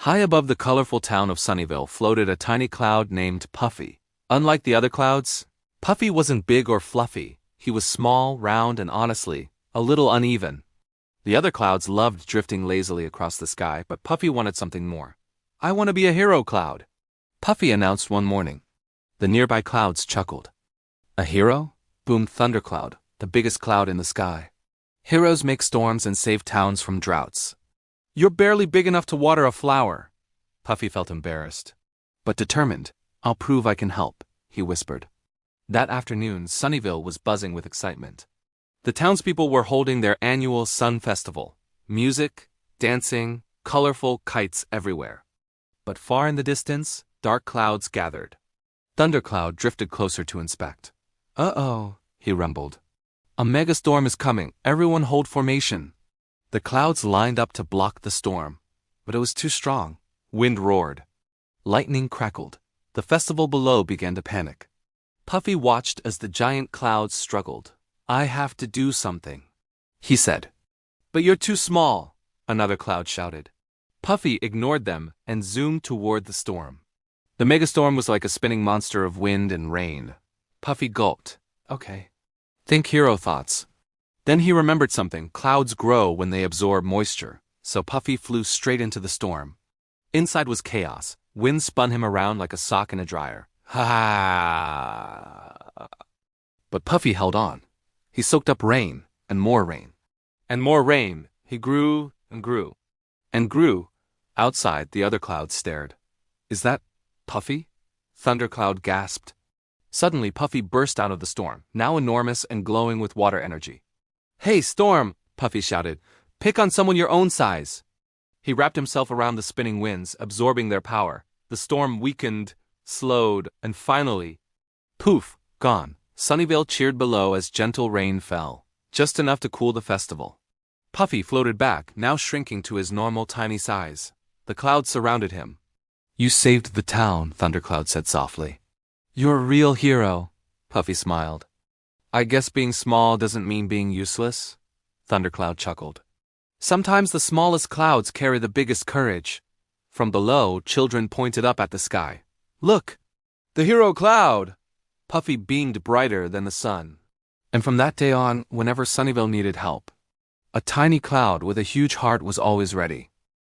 High above the colorful town of Sunnyville floated a tiny cloud named Puffy. Unlike the other clouds, Puffy wasn't big or fluffy. He was small, round, and honestly, a little uneven. The other clouds loved drifting lazily across the sky, but Puffy wanted something more. "I want to be a hero cloud," Puffy announced one morning. The nearby clouds chuckled. "A hero?" boomed Thundercloud, the biggest cloud in the sky. "Heroes make storms and save towns from droughts." "You're barely big enough to water a flower." Puffy felt embarrassed, but determined. "I'll prove I can help," he whispered. That afternoon, Sunnyville was buzzing with excitement. The townspeople were holding their annual Sun Festival. Music, dancing, colorful kites everywhere. But far in the distance, dark clouds gathered. Thundercloud drifted closer to inspect. "Uh-oh," he rumbled. "A megastorm is coming. Everyone hold formation." The clouds lined up to block the storm, but it was too strong. Wind roared. Lightning crackled. The festival below began to panic. Puffy watched as the giant clouds struggled. "I have to do something," he said. "But you're too small," another cloud shouted. Puffy ignored them and zoomed toward the storm. The megastorm was like a spinning monster of wind and rain. Puffy gulped. "Okay. Think hero thoughts." Then he remembered something. Clouds grow when they absorb moisture, so Puffy flew straight into the storm. Inside was chaos. Wind spun him around like a sock in a dryer. Ha! But Puffy held on. He soaked up rain, and more rain. And more rain. He grew and grew. And grew. Outside, the other clouds stared. "Is that Puffy?" Thundercloud gasped. Suddenly, Puffy burst out of the storm, now enormous and glowing with water energy. "Hey, Storm!" Puffy shouted. "Pick on someone your own size." He wrapped himself around the spinning winds, absorbing their power. The storm weakened, slowed, and finally, poof, gone. Sunnyville cheered below as gentle rain fell, just enough to cool the festival. Puffy floated back, now shrinking to his normal tiny size. The clouds surrounded him. "You saved the town," Thundercloud said softly. "You're a real hero," Puffy smiled. "I guess being small doesn't mean being useless," Thundercloud chuckled. "Sometimes the smallest clouds carry the biggest courage." From below, children pointed up at the sky. "Look! The hero cloud!" Puffy beamed brighter than the sun. And from that day on, whenever Sunnyville needed help, a tiny cloud with a huge heart was always ready.